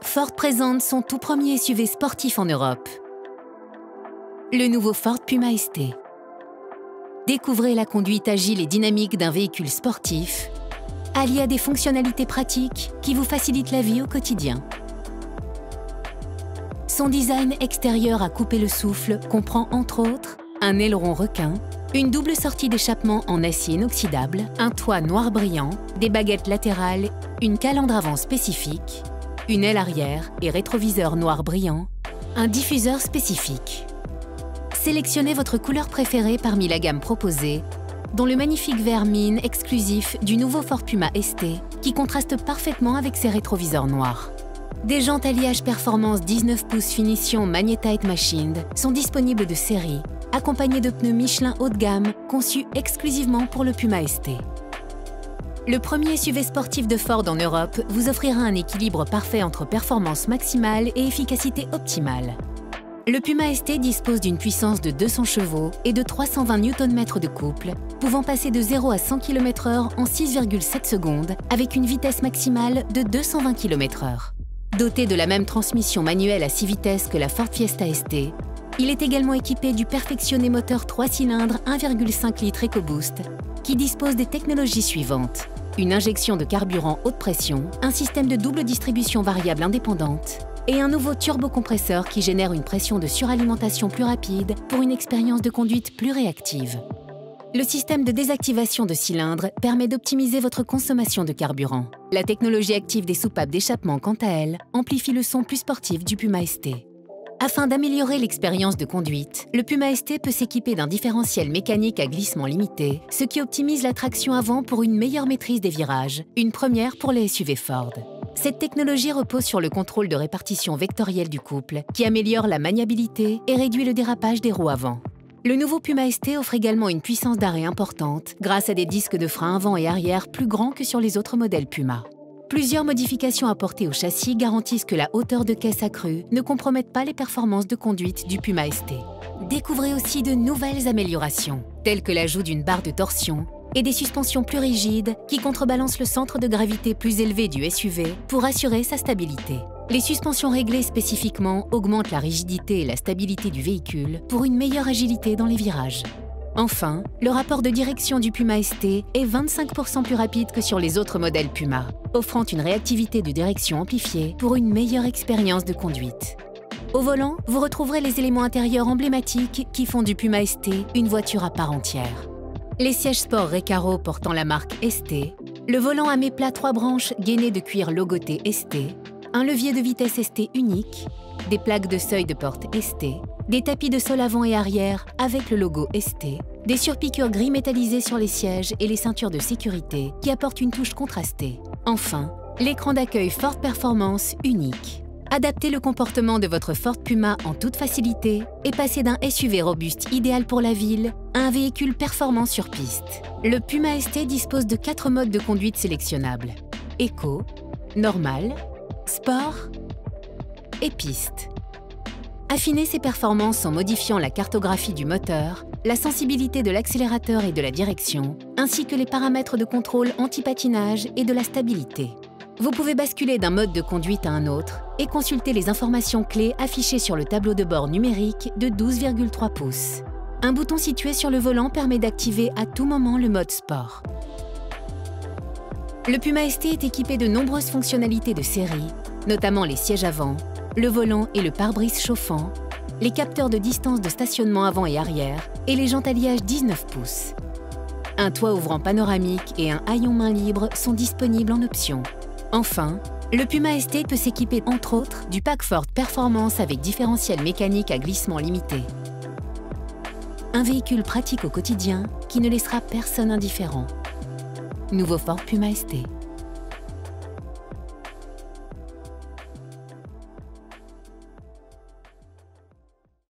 Ford présente son tout premier SUV sportif en Europe. Le nouveau Ford Puma ST. Découvrez la conduite agile et dynamique d'un véhicule sportif, allié à des fonctionnalités pratiques qui vous facilitent la vie au quotidien. Son design extérieur à couper le souffle comprend entre autres un aileron requin, une double sortie d'échappement en acier inoxydable, un toit noir brillant, des baguettes latérales, une calandre avant spécifique, une aile arrière et rétroviseur noir brillant, un diffuseur spécifique. Sélectionnez votre couleur préférée parmi la gamme proposée, dont le magnifique vert mine exclusif du nouveau Ford Puma ST qui contraste parfaitement avec ses rétroviseurs noirs. Des jantes alliage performance 19 pouces finition Magnetite Machined sont disponibles de série, accompagnées de pneus Michelin haut de gamme conçus exclusivement pour le Puma ST. Le premier SUV sportif de Ford en Europe vous offrira un équilibre parfait entre performance maximale et efficacité optimale. Le Puma ST dispose d'une puissance de 200 chevaux et de 320 Nm de couple, pouvant passer de 0 à 100 km/h en 6,7 secondes avec une vitesse maximale de 220 km/h. Doté de la même transmission manuelle à 6 vitesses que la Ford Fiesta ST, il est également équipé du perfectionné moteur 3 cylindres 1,5 litres EcoBoost qui dispose des technologies suivantes: une injection de carburant haute pression, un système de double distribution variable indépendante et un nouveau turbocompresseur qui génère une pression de suralimentation plus rapide pour une expérience de conduite plus réactive. Le système de désactivation de cylindres permet d'optimiser votre consommation de carburant. La technologie active des soupapes d'échappement, quant à elle, amplifie le son plus sportif du Puma ST. Afin d'améliorer l'expérience de conduite, le Puma ST peut s'équiper d'un différentiel mécanique à glissement limité, ce qui optimise la traction avant pour une meilleure maîtrise des virages, une première pour les SUV Ford. Cette technologie repose sur le contrôle de répartition vectorielle du couple, qui améliore la maniabilité et réduit le dérapage des roues avant. Le nouveau Puma ST offre également une puissance d'arrêt importante grâce à des disques de frein avant et arrière plus grands que sur les autres modèles Puma. Plusieurs modifications apportées au châssis garantissent que la hauteur de caisse accrue ne compromette pas les performances de conduite du Puma ST. Découvrez aussi de nouvelles améliorations, telles que l'ajout d'une barre de torsion et des suspensions plus rigides qui contrebalancent le centre de gravité plus élevé du SUV pour assurer sa stabilité. Les suspensions réglées spécifiquement augmentent la rigidité et la stabilité du véhicule pour une meilleure agilité dans les virages. Enfin, le rapport de direction du Puma ST est 25% plus rapide que sur les autres modèles Puma, offrant une réactivité de direction amplifiée pour une meilleure expérience de conduite. Au volant, vous retrouverez les éléments intérieurs emblématiques qui font du Puma ST une voiture à part entière. Les sièges sport Recaro portant la marque ST, le volant à mes plats 3 branches gainé de cuir logoté ST, un levier de vitesse ST unique, des plaques de seuil de porte ST, des tapis de sol avant et arrière avec le logo ST, des surpiqûres gris métallisées sur les sièges et les ceintures de sécurité qui apportent une touche contrastée. Enfin, l'écran d'accueil Ford Performance unique. Adaptez le comportement de votre Ford Puma en toute facilité et passez d'un SUV robuste idéal pour la ville à un véhicule performant sur piste. Le Puma ST dispose de 4 modes de conduite sélectionnables: Eco, Normal, Sport et Piste. Affinez ses performances en modifiant la cartographie du moteur, la sensibilité de l'accélérateur et de la direction, ainsi que les paramètres de contrôle anti-patinage et de la stabilité. Vous pouvez basculer d'un mode de conduite à un autre et consulter les informations clés affichées sur le tableau de bord numérique de 12,3 pouces. Un bouton situé sur le volant permet d'activer à tout moment le mode sport. Le Puma ST est équipé de nombreuses fonctionnalités de série, notamment les sièges avant, le volant et le pare-brise chauffant, les capteurs de distance de stationnement avant et arrière et les jantes alliage 19 pouces. Un toit ouvrant panoramique et un haillon main libre sont disponibles en option. Enfin, le Puma ST peut s'équiper entre autres du pack Ford Performance avec différentiel mécanique à glissement limité. Un véhicule pratique au quotidien qui ne laissera personne indifférent. Nouveau Ford Puma ST.